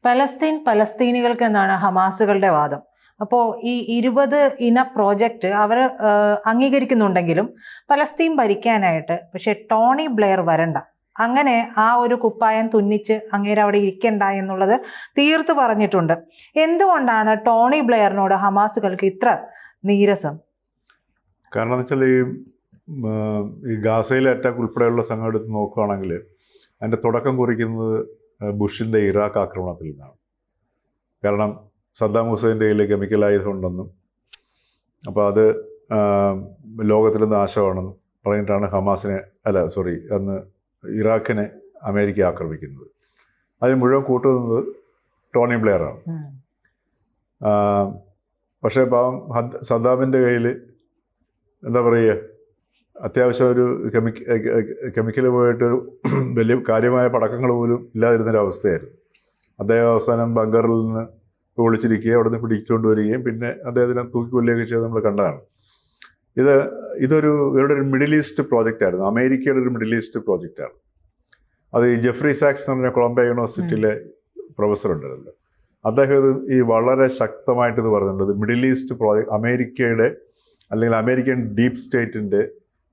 പലസ്തീനികൾക്ക് എന്നാണ് ഹമാസുകളുടെ വാദം. അപ്പോൾ ഈ 20 ഇന പ്രോജക്റ്റ് അവർ അംഗീകരിക്കുന്നുണ്ടെങ്കിലും പലസ്തീൻ ഭരിക്കാനായിട്ട് പക്ഷെ ടോണി ബ്ലെയർ വരണ്ട, അങ്ങനെ ആ ഒരു കുപ്പായം തുന്നിച്ച് അങ്ങേര് അവിടെ ഇരിക്കണ്ട എന്നുള്ളത് തീർത്ത് പറഞ്ഞിട്ടുണ്ട്. എന്തുകൊണ്ടാണ് ടോണി ബ്ലെയറിനോട് ഹമാസുകൾക്ക് ഇത്ര നീരസം? കാരണം എന്ന് വെച്ചാൽ ഈ ഗാസയിലെ അറ്റാക്ക് ഉൾപ്പെടെയുള്ള സംഘം എടുത്ത് നോക്കുകയാണെങ്കിൽ അതിൻ്റെ തുടക്കം കുറിക്കുന്നത് ബുഷിൻ്റെ ഇറാഖ് ആക്രമണത്തിൽ നിന്നാണ്. കാരണം സദ്ദാം ഹുസൈൻ്റെ കയ്യിൽ കെമിക്കൽ ആയുധം ഉണ്ടെന്നും അപ്പോൾ അത് ലോകത്തിൽ നാശമാണെന്നും പറഞ്ഞിട്ടാണ് അന്ന് ഇറാഖിനെ അമേരിക്ക ആക്രമിക്കുന്നത്. അതിന് മുഴുവൻ കൂട്ടുന്നത് ടോണി ബ്ലെയറാണ്. പക്ഷേ പാവം സദ്ദാമിൻ്റെ കയ്യിൽ എന്താ പറയുക, അത്യാവശ്യം ഒരു കെമിക്കൽ പോയിട്ടൊരു വലിയ കാര്യമായ പടക്കങ്ങൾ പോലും ഇല്ലാതിരുന്നൊരവസ്ഥയായിരുന്നു. അദ്ദേഹം അവസാനം ബങ്കറിൽ നിന്ന് ഒളിച്ചിരിക്കുകയും അവിടെ നിന്ന് പിടിച്ചുകൊണ്ട് വരികയും പിന്നെ അദ്ദേഹത്തിനെ തൂക്കിക്കൊല്ലുകയൊക്കെ ചെയ്ത് നമ്മൾ കണ്ടതാണ്. ഇവരുടെ ഒരു മിഡിൽ ഈസ്റ്റ് പ്രോജക്റ്റായിരുന്നു, അമേരിക്കയുടെ ഒരു മിഡിൽ ഈസ്റ്റ് പ്രോജക്റ്റാണ്. അത് ഈ ജെഫ്രി സാക്സ് എന്ന് പറഞ്ഞ കൊളംബിയ യൂണിവേഴ്സിറ്റിയിലെ പ്രൊഫസർ ഉണ്ടല്ലോ, അദ്ദേഹം ഈ വളരെ ശക്തമായിട്ട് ഇത് പറയുന്നുണ്ട്. മിഡിൽ ഈസ്റ്റ് പ്രോജക്റ്റ് അമേരിക്കയുടെ അല്ലെങ്കിൽ അമേരിക്കൻ ഡീപ്പ് സ്റ്റേറ്റിൻ്റെ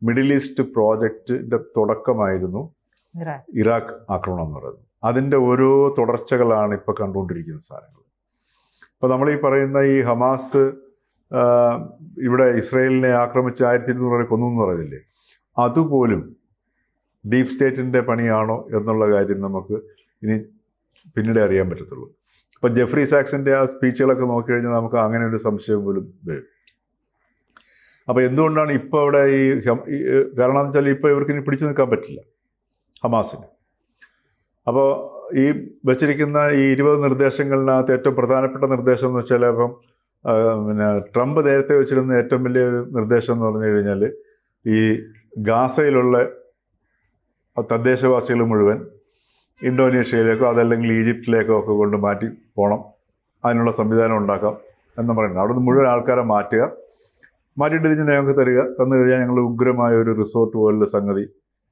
മിഡിൽ ഈസ്റ്റ് പ്രോജക്റ്റിൻ്റെ തുടക്കമായിരുന്നു ഇറാഖ് ആക്രമണം എന്ന് പറയുന്നത്. അതിൻ്റെ ഓരോ തുടർച്ചകളാണ് ഇപ്പോൾ കണ്ടുകൊണ്ടിരിക്കുന്ന സാധനങ്ങൾ. ഇപ്പോൾ നമ്മൾ ഈ പറയുന്ന ഈ ഹമാസ് ഇവിടെ ഇസ്രയേലിനെ ആക്രമിച്ച് 1200 കൊന്നു എന്ന് പറയുന്നില്ലേ, അതുപോലും ഡീപ്പ് സ്റ്റേറ്റിൻ്റെ പണിയാണോ എന്നുള്ള കാര്യം നമുക്ക് ഇനി പിന്നീട് അറിയാൻ പറ്റത്തുള്ളൂ. ഇപ്പോൾ ജെഫ്രി സാക്സിൻ്റെ ആ സ്പീച്ചുകളൊക്കെ നോക്കിക്കഴിഞ്ഞാൽ നമുക്ക് അങ്ങനെ ഒരു സംശയം പോലും വരും. അപ്പോൾ എന്തുകൊണ്ടാണ് ഇപ്പോൾ അവിടെ കാരണം എന്ന് വെച്ചാൽ ഇപ്പോൾ ഇവർക്ക് ഇനി പിടിച്ചു നിൽക്കാൻ പറ്റില്ല ഹമാസിന്. അപ്പോൾ ഈ വച്ചിരിക്കുന്ന ഈ 20 നിർദ്ദേശങ്ങളിനകത്ത് ഏറ്റവും പ്രധാനപ്പെട്ട നിർദ്ദേശം എന്ന് വെച്ചാൽ ഇപ്പം ട്രംപ് നേരത്തെ വെച്ചിരുന്ന ഏറ്റവും വലിയൊരു നിർദ്ദേശം എന്ന് പറഞ്ഞു കഴിഞ്ഞാൽ ഈ ഗാസയിലുള്ള തദ്ദേശവാസികൾ മുഴുവൻ ഇന്തോനേഷ്യയിലേക്കോ അതല്ലെങ്കിൽ ഈജിപ്തിലേക്കോ ഒക്കെ കൊണ്ട് മാറ്റി പോകണം, അതിനുള്ള സംവിധാനം ഉണ്ടാക്കാം എന്ന് പറയുന്നത്. അവിടെ നിന്ന് മുഴുവൻ ആൾക്കാരെ മാറ്റിയിട്ട് ഇതിന് ഞങ്ങൾക്ക് തന്നു കഴിഞ്ഞാൽ ഞങ്ങൾ ഉഗ്രമായ ഒരു റിസോർട്ട് പോലുള്ള സംഗതി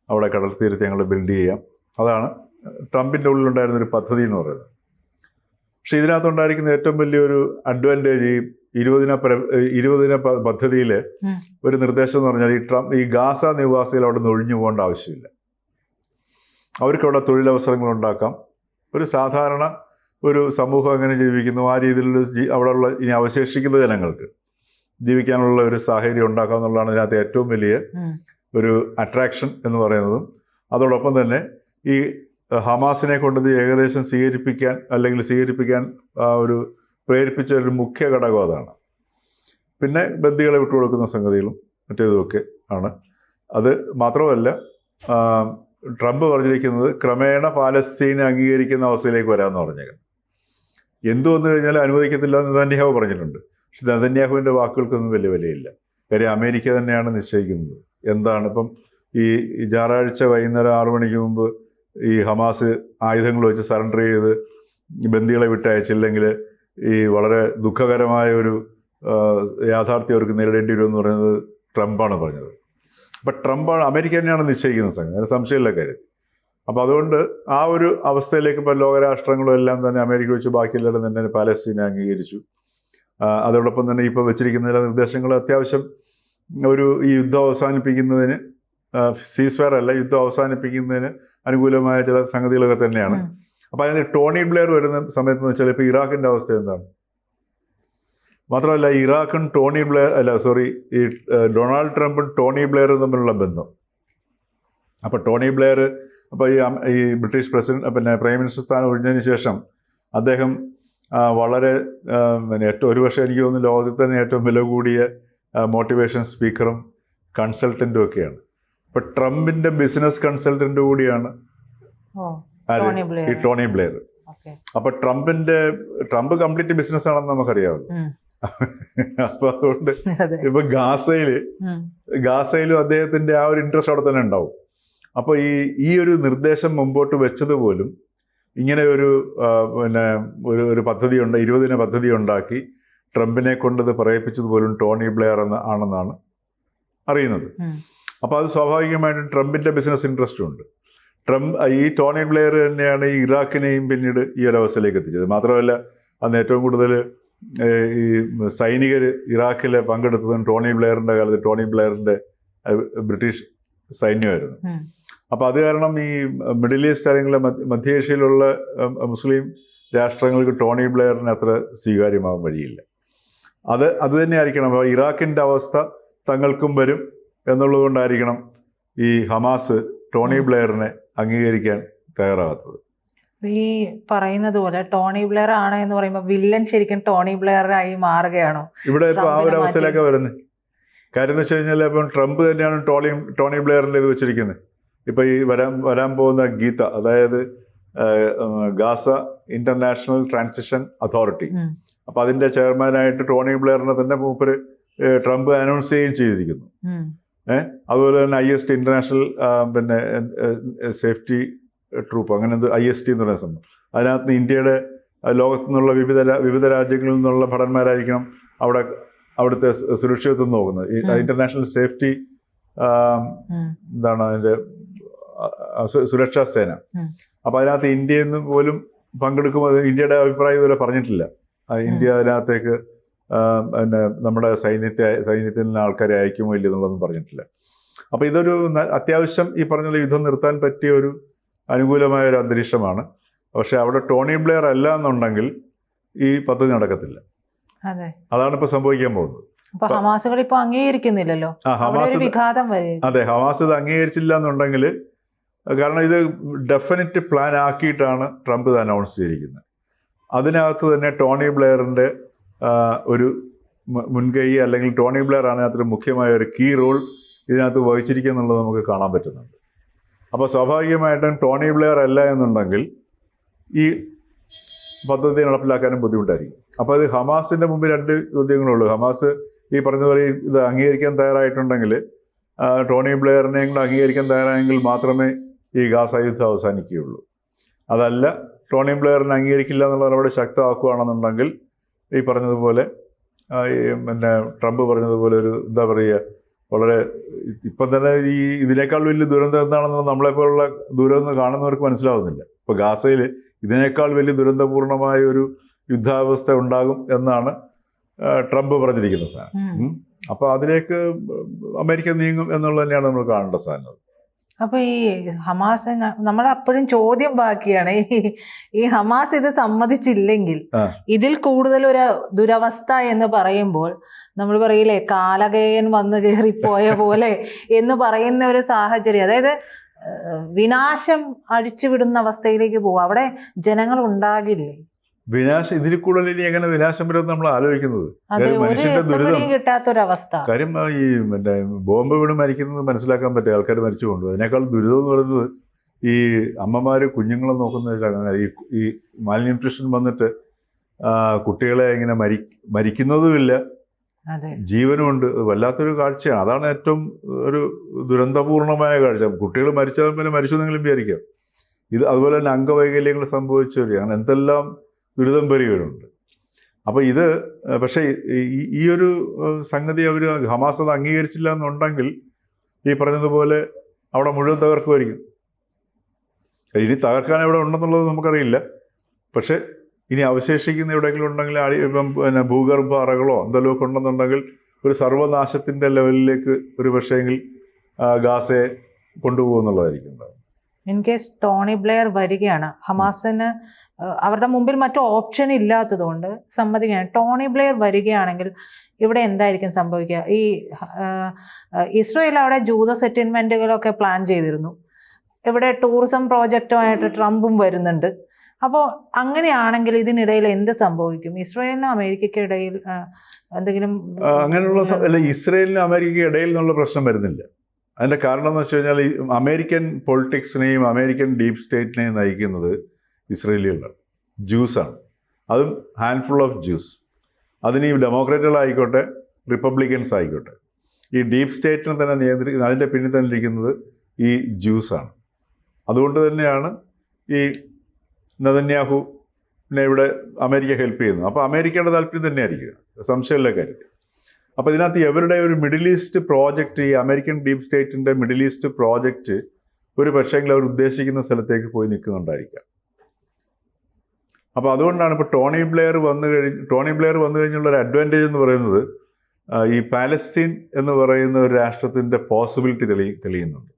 അവിടെ കടൽ തീരത്ത് ഞങ്ങൾ ബിൽഡ് ചെയ്യാം. അതാണ് ട്രംപിൻ്റെ ഉള്ളിലുണ്ടായിരുന്നൊരു പദ്ധതി എന്ന് പറയുന്നത്. പക്ഷേ ഇതിനകത്തുണ്ടായിരിക്കുന്ന ഏറ്റവും വലിയൊരു അഡ്വാൻറ്റേജ് ഈ 20 പദ്ധതിയിൽ ഒരു നിർദ്ദേശം എന്ന് പറഞ്ഞാൽ ഈ ഗാസ നിവാസികൾ അവിടെ നിന്ന് ഒഴിഞ്ഞു പോകേണ്ട ആവശ്യമില്ല. അവർക്കവിടെ തൊഴിലവസരങ്ങൾ ഉണ്ടാക്കാം. ഒരു സാധാരണ ഒരു സമൂഹം എങ്ങനെ ജീവിക്കുന്നു ആ രീതിയിലുള്ള അവിടെയുള്ള ഇനി അവശേഷിക്കുന്ന ജനങ്ങൾക്ക് ജീവിക്കാനുള്ള ഒരു സാഹചര്യം ഉണ്ടാക്കുക എന്നുള്ളതാണ് ഇതിനകത്ത് ഏറ്റവും വലിയ ഒരു അട്രാക്ഷൻ എന്ന് പറയുന്നതും. അതോടൊപ്പം തന്നെ ഈ ഹമാസിനെ കൊണ്ടത് ഏകദേശം സ്വീകരിപ്പിക്കാൻ ഒരു പ്രേരിപ്പിച്ച ഒരു മുഖ്യ ഘടകം അതാണ്. പിന്നെ ബന്ദികളെ വിട്ടുകൊടുക്കുന്ന സംഗതികളും മറ്റേതുമൊക്കെ ആണ്. അത് മാത്രമല്ല ട്രംപ് പറഞ്ഞിരിക്കുന്നത് ക്രമേണ പാലസ്തീനെ അംഗീകരിക്കുന്ന അവസ്ഥയിലേക്ക് വരാമെന്ന് പറഞ്ഞേക്കാം. എന്തു വന്നു കഴിഞ്ഞാൽ അനുവദിക്കത്തില്ല എന്ന് നെതന്യാഹു പറഞ്ഞിട്ടുണ്ട്. പക്ഷെ നെതന്യാഹുവിൻ്റെ വാക്കുകൾക്കൊന്നും വലിയ വിലയില്ല. കാര്യം അമേരിക്ക തന്നെയാണ് നിശ്ചയിക്കുന്നത് എന്താണ്. ഇപ്പം ഈ ഞായറാഴ്ച വൈകുന്നേരം 6 മണിക്ക് മുമ്പ് ഈ ഹമാസ് ആയുധങ്ങൾ വെച്ച് സറണ്ടർ ചെയ്ത് ബന്ദികളെ വിട്ടയച്ചില്ലെങ്കിൽ ഈ വളരെ ദുഃഖകരമായ ഒരു യാഥാർത്ഥ്യം അവർക്ക് നേരിടേണ്ടി വരുമെന്ന് പറയുന്നത് ട്രംപാണ് പറഞ്ഞത്. അപ്പം അമേരിക്ക തന്നെയാണ് നിശ്ചയിക്കുന്ന സംഗതി, അതിന് സംശയമില്ല കാര്യം. അപ്പം അതുകൊണ്ട് ആ ഒരു അവസ്ഥയിലേക്ക് ഇപ്പോൾ ലോകരാഷ്ട്രങ്ങളും എല്ലാം തന്നെ അമേരിക്ക വെച്ച് ബാക്കിയെല്ലാവരും തന്നെ പാലസ്തീനെ അംഗീകരിച്ചു. അതോടൊപ്പം തന്നെ ഇപ്പോൾ വെച്ചിരിക്കുന്ന ചില നിർദ്ദേശങ്ങൾ അത്യാവശ്യം ഈ യുദ്ധം അവസാനിപ്പിക്കുന്നതിന് സീസ്ഫയർ അല്ല, യുദ്ധം അവസാനിപ്പിക്കുന്നതിന് അനുകൂലമായ ചില സംഗതികളൊക്കെ തന്നെയാണ്. അപ്പോൾ അതിന് ടോണി ബ്ലെയർ വരുന്ന സമയത്ത് വെച്ചാൽ ഇപ്പോൾ ഇറാഖിൻ്റെ അവസ്ഥ എന്താണ്? മാത്രമല്ല ഈ ഡൊണാൾഡ് ട്രംപും ടോണി ബ്ലെയറും തമ്മിലുള്ള ബന്ധം. അപ്പോൾ ടോണി ബ്ലെയർ ഈ ബ്രിട്ടീഷ് പ്രൈം മിനിസ്റ്റർ സ്ഥാനം ഒഴിഞ്ഞതിന് ശേഷം അദ്ദേഹം വളരെ ഒരുപക്ഷെ എനിക്ക് തോന്നുന്നു ലോകത്തിൽ തന്നെ ഏറ്റവും വില കൂടിയ മോട്ടിവേഷൻ സ്പീക്കറും കൺസൾട്ടൻറ്റും ഒക്കെയാണ്. ഇപ്പം ട്രംപിൻ്റെ ബിസിനസ് കൺസൾട്ടൻ്റ് കൂടിയാണ് ഈ ടോണി ബ്ലെയർ. അപ്പോൾ ട്രംപ് കംപ്ലീറ്റ് ബിസിനസ് ആണെന്ന് നമുക്കറിയാമല്ലോ. അപ്പോൾ അതുകൊണ്ട് ഇപ്പൊ ഗാസയിലും അദ്ദേഹത്തിന്റെ ആ ഒരു ഇൻട്രസ്റ്റ് അവിടെ തന്നെ ഉണ്ടാവും. അപ്പോൾ ഈ ഒരു നിർദ്ദേശം മുമ്പോട്ട് വെച്ചത് പോലും ഇങ്ങനെ ഒരു പദ്ധതി 20 പദ്ധതി ഉണ്ടാക്കി ട്രംപിനെ കൊണ്ടത് പറയിപ്പിച്ചത് പോലും ടോണി ബ്ലെയർ ആണെന്നാണ് അറിയുന്നത്. അപ്പോൾ അത് സ്വാഭാവികമായിട്ടും ട്രംപിന്റെ ബിസിനസ് ഇൻട്രസ്റ്റും ഉണ്ട്. ഈ ടോണി ബ്ലെയർ തന്നെയാണ് ഈ ഇറാഖിനെയും പിന്നീട് ഈ ഒരു അവസ്ഥയിലേക്ക് എത്തിച്ചത്. മാത്രമല്ല അന്ന് ഏറ്റവും കൂടുതൽ ഈ സൈനികർ ഇറാഖിൽ പങ്കെടുത്തതും ടോണി ബ്ലെയറിൻ്റെ കാലത്ത് ടോണി ബ്ലെയറിൻ്റെ ബ്രിട്ടീഷ് സൈന്യമായിരുന്നു. അപ്പോൾ അത് കാരണം ഈ മിഡിൽ ഈസ്റ്റ് അല്ലെങ്കിൽ മധ്യേഷ്യയിലുള്ള മുസ്ലിം രാഷ്ട്രങ്ങൾക്ക് ടോണി ബ്ലെയറിന് അത്ര സ്വീകാര്യമാകാൻ വഴിയില്ല. അത് തന്നെ ആയിരിക്കണം ഇറാഖിൻ്റെ അവസ്ഥ തങ്ങൾക്കും വരും എന്നുള്ളത് കൊണ്ടായിരിക്കണം ഈ ഹമാസ് ടോണി ബ്ലെയറിനെ അംഗീകരിക്കാൻ തയ്യാറാകാത്തത്. ഈ പറയുന്നത് പോലെ ടോണി ബ്ലെയർ ആണ് എന്ന് പറയുമ്പോൾ വില്ലൻ ശരിക്കും ടോണി ബ്ലെയറായി മാറുകയാണോ ഇവിടെ ഇപ്പോൾ ആ ഒരു അവസ്ഥയിലൊക്കെ വരുന്നത്? കാര്യം എന്ന് വെച്ച് കഴിഞ്ഞാൽ ഇപ്പം ട്രംപ് തന്നെയാണ് ടോണി ബ്ലെയറിൻ്റെ ഇത് വെച്ചിരിക്കുന്നത്. ഇപ്പം ഈ വരാൻ പോകുന്ന ഗീത, അതായത് ഗാസ ഇന്റർനാഷണൽ ട്രാൻസിഷൻ അതോറിറ്റി, അപ്പം അതിൻ്റെ ചെയർമാനായിട്ട് ടോണി ബ്ലെയറിനെ തന്നെ മൂപ്പര് ട്രംപ് അനൗൺസ് ചെയ്യുകയും ചെയ്തിരിക്കുന്നു. അതുപോലെ തന്നെ IST ഇന്റർനാഷണൽ പിന്നെ സേഫ്റ്റി ട്രൂപ്പ്, അങ്ങനെ IST എന്ന് പറയുന്ന സംഭവം, അതിനകത്ത് ഇന്ത്യയുടെ ലോകത്തു നിന്നുള്ള വിവിധ രാജ്യങ്ങളിൽ നിന്നുള്ള ഭടന്മാരായിരിക്കണം അവിടുത്തെ സുരക്ഷിതത്വം നോക്കുന്നത്. ഈ ഇന്റർനാഷണൽ സേഫ്റ്റി എന്താണ് അതിൻ്റെ സുരക്ഷാ സേന. അപ്പം അതിനകത്ത് ഇന്ത്യയിൽ നിന്ന് പോലും പങ്കെടുക്കുമ്പോൾ ഇന്ത്യയുടെ അഭിപ്രായം ഇതുവരെ പറഞ്ഞിട്ടില്ല. ഇന്ത്യ അതിനകത്തേക്ക് പിന്നെ നമ്മുടെ സൈന്യത്തിൽ നിന്ന് ആൾക്കാരെ അയക്കുമോ ഇല്ല എന്നുള്ളതൊന്നും പറഞ്ഞിട്ടില്ല. അപ്പോൾ ഇതൊരു അത്യാവശ്യം ഈ പറഞ്ഞ യുദ്ധം നിർത്താൻ പറ്റിയ ഒരു അനുകൂലമായ ഒരു അന്തരീക്ഷമാണ്. പക്ഷെ അവിടെ ടോണി ബ്ലെയർ അല്ല എന്നുണ്ടെങ്കിൽ ഈ പദ്ധതി നടക്കത്തില്ല. അതാണ് ഇപ്പോൾ സംഭവിക്കാൻ പോകുന്നത്. ഹമാസുകൾ ഇപ്പോൾ അംഗീകരിക്കുന്നില്ലല്ലോ. അതെ, ഹമാസ് ഇത് അംഗീകരിച്ചില്ല എന്നുണ്ടെങ്കിൽ, കാരണം ഇത് ഡെഫിനറ്റ് പ്ലാൻ ആക്കിയിട്ടാണ് ട്രംപ് ഇത് അനൗൺസ് ചെയ്തിരിക്കുന്നത്. അതിനകത്ത് തന്നെ ടോണി ബ്ലെയറിൻ്റെ ഒരു മുൻകൈ, അല്ലെങ്കിൽ ടോണി ബ്ലെയർ ആണ് അതിനകത്തൊരു മുഖ്യമായ ഒരു കീ റോൾ ഇതിനകത്ത് വഹിച്ചിരിക്കുക എന്നുള്ളത് നമുക്ക് കാണാൻ പറ്റുന്നുണ്ട്. അപ്പോൾ സ്വാഭാവികമായിട്ടും ടോണി ബ്ലെയർ അല്ല എന്നുണ്ടെങ്കിൽ ഈ പദ്ധതി നടപ്പിലാക്കാനും ബുദ്ധിമുട്ടായിരിക്കും. അപ്പോൾ അത് ഹമാസിൻ്റെ മുമ്പിൽ രണ്ട് ചോദ്യങ്ങളുള്ളൂ. ഹമാസ് ഈ പറഞ്ഞതുപോലെ ഇത് അംഗീകരിക്കാൻ തയ്യാറായിട്ടുണ്ടെങ്കിൽ, ടോണി ബ്ലെയറിനെയും കൂടെ അംഗീകരിക്കാൻ തയ്യാറായെങ്കിൽ മാത്രമേ ഈ ഗാസ യുദ്ധം അവസാനിക്കുകയുള്ളൂ. അതല്ല, ടോണി ബ്ലെയറിനെ അംഗീകരിക്കില്ല എന്നുള്ള നിലപാട് ശക്തമാക്കുകയാണെന്നുണ്ടെങ്കിൽ ഈ പറഞ്ഞതുപോലെ പിന്നെ ട്രംപ് പറഞ്ഞതുപോലെ ഒരു എന്താ പറയുക, വളരെ ഇപ്പം തന്നെ ഇതിനേക്കാൾ വലിയ ദുരന്തം എന്താണെന്ന് നമ്മളെപ്പോലുള്ള ദുരന്തം കാണുന്നവർക്ക് മനസ്സിലാവുന്നില്ല. ഇപ്പോൾ ഗാസയിൽ ഇതിനേക്കാൾ വലിയ ദുരന്തപൂർണമായ ഒരു യുദ്ധാവസ്ഥ ഉണ്ടാകും എന്നാണ് ട്രംപ് പറഞ്ഞിരിക്കുന്ന സാധനം. അപ്പോൾ അതിലേക്ക് അമേരിക്ക നീങ്ങും എന്നുള്ളത് തന്നെയാണ് നമ്മൾ കാണേണ്ട സാധനം. അപ്പൊ ഈ ഹമാസ്, നമ്മളപ്പോഴും ചോദ്യം ബാക്കിയാണ്, ഈ ഹമാസ് ഇത് സമ്മതിച്ചില്ലെങ്കിൽ ഇതിൽ കൂടുതൽ ഒരു ദുരവസ്ഥ എന്ന് പറയുമ്പോൾ നമ്മൾ പറയില്ലേ, കാലകേയൻ വന്ന് കയറിപ്പോയ പോലെ എന്ന് പറയുന്ന ഒരു സാഹചര്യം, അതായത് വിനാശം അഴിച്ചുവിടുന്ന അവസ്ഥയിലേക്ക് പോകും. അവിടെ ജനങ്ങൾ ഉണ്ടാകില്ലേ? വിനാശം ഇതിൽ കൂടുതൽ ഇനി എങ്ങനെ വിനാശം വരും നമ്മൾ ആലോചിക്കുന്നത്? മനുഷ്യന്റെ ദുരിതം കിട്ടാത്തൊരവസ്ഥ. കാര്യം ഈ മറ്റേ ബോംബ് വീണ് മരിക്കുന്നത് മനസ്സിലാക്കാൻ പറ്റിയ ആൾക്കാർ മരിച്ചുകൊണ്ട്, അതിനേക്കാൾ ദുരിതം എന്ന് പറയുന്നത് ഈ അമ്മമാര് കുഞ്ഞുങ്ങളെ നോക്കുന്നതിലാണ്. ഈ മാൽന്യൂട്രീഷൻ വന്നിട്ട് കുട്ടികളെ ഇങ്ങനെ മരിക്കുന്നതുമില്ല, ജീവനുമുണ്ട്. വല്ലാത്തൊരു കാഴ്ചയാണ്. അതാണ് ഏറ്റവും ഒരു ദുരന്തപൂർണമായ കാഴ്ച. കുട്ടികൾ മരിച്ചാൽ പിന്നെ മരിച്ചു എന്നെങ്കിലും വിചാരിക്കാം. ഇത് അതുപോലെ തന്നെ അംഗവൈകല്യങ്ങൾ സംഭവിച്ചവർ, അങ്ങനെ എന്തെല്ലാം ദുരിതം വരികയുണ്ട്. അപ്പോൾ ഇത് പക്ഷേ ഈ ഒരു സംഗതി അവർ ഹമാസ് അത് അംഗീകരിച്ചില്ല എന്നുണ്ടെങ്കിൽ ഈ പറഞ്ഞതുപോലെ അവിടെ മുഴുവൻ തകർക്കുമായിരിക്കും. ഇനി തകർക്കാൻ എവിടെ ഉണ്ടെന്നുള്ളത് നമുക്കറിയില്ല. പക്ഷേ ഇനി അവശേഷിക്കുന്ന എവിടെയെങ്കിലും ഉണ്ടെങ്കിൽ ഇപ്പം പിന്നെ ഭൂഗർഭ അറകളോ എന്തെങ്കിലുമൊക്കെ ഉണ്ടെന്നുണ്ടെങ്കിൽ ഒരു സർവനാശത്തിൻ്റെ ലെവലിലേക്ക് ഒരു പക്ഷേങ്കിൽ ഗാസയെ കൊണ്ടുപോകുന്നുള്ളതായിരിക്കും. ഇൻ കേസ് ടോണി ബ്ലെയർ വരികയാണ്, ഹമാസിന് അവരുടെ മുമ്പിൽ മറ്റു ഓപ്ഷൻ ഇല്ലാത്തതുകൊണ്ട് സമ്മതിക്കുകയാണ്. ടോണി ബ്ലെയർ വരികയാണെങ്കിൽ ഇവിടെ എന്തായിരിക്കും സംഭവിക്കുക? ഈ ഇസ്രയേൽ അവിടെ ജൂത സെറ്റിൽമെൻറ്റുകളൊക്കെ പ്ലാൻ ചെയ്തിരുന്നു. ഇവിടെ ടൂറിസം പ്രോജക്റ്റുമായിട്ട് ട്രംപും വരുന്നുണ്ട്. അപ്പോൾ അങ്ങനെയാണെങ്കിൽ ഇതിനിടയിൽ എന്ത് സംഭവിക്കും? ഇസ്രയേലിനും അമേരിക്കയ്ക്കും ഇടയിൽ എന്തെങ്കിലും അങ്ങനെയുള്ള അല്ല, ഇസ്രയേലിനും അമേരിക്കയ്ക്കും ഇടയിൽ നിന്നുള്ള പ്രശ്നം വരുന്നില്ല. അതിൻ്റെ കാരണം എന്ന് വെച്ച് കഴിഞ്ഞാൽ ഈ അമേരിക്കൻ പൊളിറ്റിക്സിനെയും അമേരിക്കൻ ഡീപ് സ്റ്റേറ്റിനെയും നയിക്കുന്നത് ഇസ്രയേലികളാണ്, ജ്യൂസാണ്. അതും ഹാൻഡ്ഫുൾ ഓഫ് ജ്യൂസ്. അതിന് ഈ ഡെമോക്രാറ്റുകളായിക്കോട്ടെ റിപ്പബ്ലിക്കൻസ് ആയിക്കോട്ടെ, ഈ ഡീപ് സ്റ്റേറ്റിനെ തന്നെ നിയന്ത്രിക്കുന്നത്, അതിൻ്റെ പിന്നിൽ തന്നെ ഇരിക്കുന്നത് ഈ ജ്യൂസാണ്. അതുകൊണ്ട് തന്നെയാണ് ഈ നെതന്യാഹുവിനെ ഇവിടെ അമേരിക്ക ഹെൽപ്പ് ചെയ്യുന്നത്. അപ്പോൾ അമേരിക്കയുടെ താല്പര്യം തന്നെയായിരിക്കും, സംശയമുള്ള കാര്യത്തിൽ. അപ്പോൾ ഇതിനകത്ത് ഇവരുടെ ഒരു മിഡിൽ ഈസ്റ്റ് പ്രോജക്റ്റ്, ഈ അമേരിക്കൻ ഡീപ് സ്റ്റേറ്റിൻ്റെ മിഡിൽ ഈസ്റ്റ് പ്രോജക്റ്റ് ഒരു പക്ഷേങ്കിൽ അവർ ഉദ്ദേശിക്കുന്ന സ്ഥലത്തേക്ക് പോയി നിൽക്കുന്നുണ്ടായിരിക്കാം. അപ്പോൾ അതുകൊണ്ടാണ് ഇപ്പോൾ ടോണി ബ്ലെയർ വന്നു കഴിഞ്ഞുള്ള ഒരു അഡ്വാൻറ്റേജ് എന്ന് പറയുന്നത് ഈ പാലസ്തീൻ എന്ന് പറയുന്ന ഒരു രാഷ്ട്രത്തിൻ്റെ പോസിബിലിറ്റി തെളിയുന്നുണ്ട്.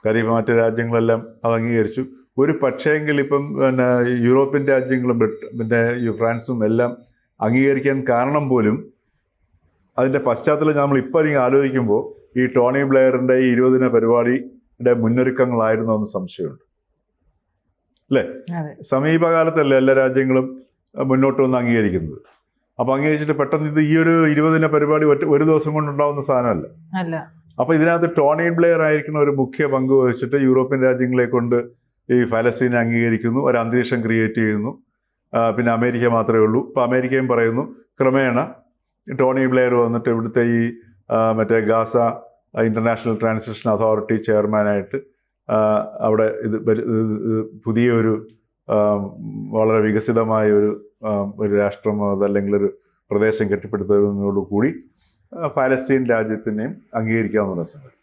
കാര്യം മറ്റ് രാജ്യങ്ങളെല്ലാം അത് അംഗീകരിച്ചു. ഒരു പക്ഷേങ്കിൽ ഇപ്പം പിന്നെ യൂറോപ്യൻ രാജ്യങ്ങളും പിന്നെ ഫ്രാൻസും എല്ലാം അംഗീകരിക്കാൻ കാരണം പോലും അതിൻ്റെ പശ്ചാത്തലം നമ്മൾ ഇപ്പോൾ ഇങ്ങനെ ആലോചിക്കുമ്പോൾ ഈ ടോണി ബ്ലെയറിൻ്റെ ഈ 20 ദിന പരിപാടിയുടെ മുന്നൊരുക്കങ്ങളായിരുന്നു എന്ന് സംശയമുണ്ട് അല്ലേ? സമീപകാലത്തല്ലേ എല്ലാ രാജ്യങ്ങളും മുന്നോട്ട് വന്ന് അംഗീകരിക്കുന്നത്. അപ്പോൾ അംഗീകരിച്ചിട്ട് പെട്ടെന്ന് ഇത് ഈ ഒരു 20 ദിന പരിപാടി ഒരു ദിവസം കൊണ്ടുണ്ടാവുന്ന സാധനമല്ല. അപ്പോൾ ഇതിനകത്ത് ടോണി ബ്ലെയർ ആയിരിക്കുന്ന ഒരു മുഖ്യ പങ്ക് വഹിച്ചിട്ട് യൂറോപ്യൻ രാജ്യങ്ങളെ കൊണ്ട് ഈ ഫലസ്തീനെ അംഗീകരിക്കുന്നു, ഒരു അന്തരീക്ഷം ക്രിയേറ്റ് ചെയ്യുന്നു. പിന്നെ അമേരിക്ക മാത്രമേ ഉള്ളൂ. ഇപ്പോൾ അമേരിക്കയും പറയുന്നു ക്രമേണ ടോണി ബ്ലെയർ വന്നിട്ട് ഇവിടുത്തെ ഈ മറ്റേ ഗാസ ഇൻ്റർനാഷണൽ ട്രാൻസിഷൻ അതോറിറ്റി ചെയർമാനായിട്ട് അവിടെ പുതിയൊരു വളരെ വികസിതമായ ഒരു രാഷ്ട്രം അതല്ലെങ്കിൽ ഒരു പ്രദേശം കെട്ടിപ്പടുത്തുന്നതോടുകൂടി ഫലസ്തീൻ രാജ്യത്തിനെയും അംഗീകരിക്കാവുന്ന സംഗതി.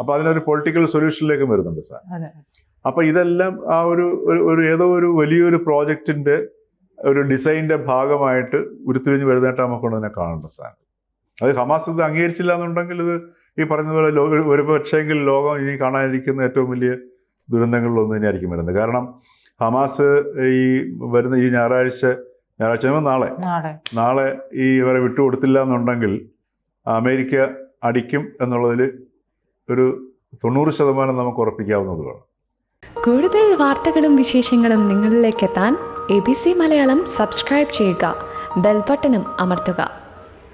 അപ്പോൾ അതിനൊരു പൊളിറ്റിക്കൽ സൊല്യൂഷനിലേക്ക് വരുന്നുണ്ട് സാർ. അപ്പോൾ ഇതെല്ലാം ആ ഒരു ഏതോ ഒരു വലിയൊരു പ്രോജക്റ്റിൻ്റെ ഒരു ഡിസൈൻ്റെ ഭാഗമായിട്ട് ഉരുത്തിരിഞ്ഞ് വരുന്നതായിട്ട് നമുക്കൊണ്ട് തന്നെ കാണേണ്ട സാധനം. അത് ഹമാസ് ഇത് അംഗീകരിച്ചില്ല എന്നുണ്ടെങ്കിൽ ഇത് ഈ പറഞ്ഞതുപോലെ ഒരു പക്ഷേങ്കിൽ ലോകം ഇനി കാണാനിരിക്കുന്ന ഏറ്റവും വലിയ ദുരന്തങ്ങളിലൊന്നും തന്നെയായിരിക്കും വരുന്നത്. കാരണം ഹമാസ് ഈ വരുന്ന ഈ ഞായറാഴ്ച നാളെ ഈ ഇവരെ വിട്ടുകൊടുത്തില്ല എന്നുണ്ടെങ്കിൽ അമേരിക്ക അടിക്കും എന്നുള്ളതിൽ ഒരു 90% നമുക്ക് ഉറപ്പിക്കാവുന്നതുമാണ്. കൂടുതൽ വാർത്തകളും വിശേഷങ്ങളും നിങ്ങളിലേക്ക് എത്താൻ ABC മലയാളം സബ്സ്ക്രൈബ് ചെയ്യുക, ബെൽ ബട്ടണും അമർത്തുക.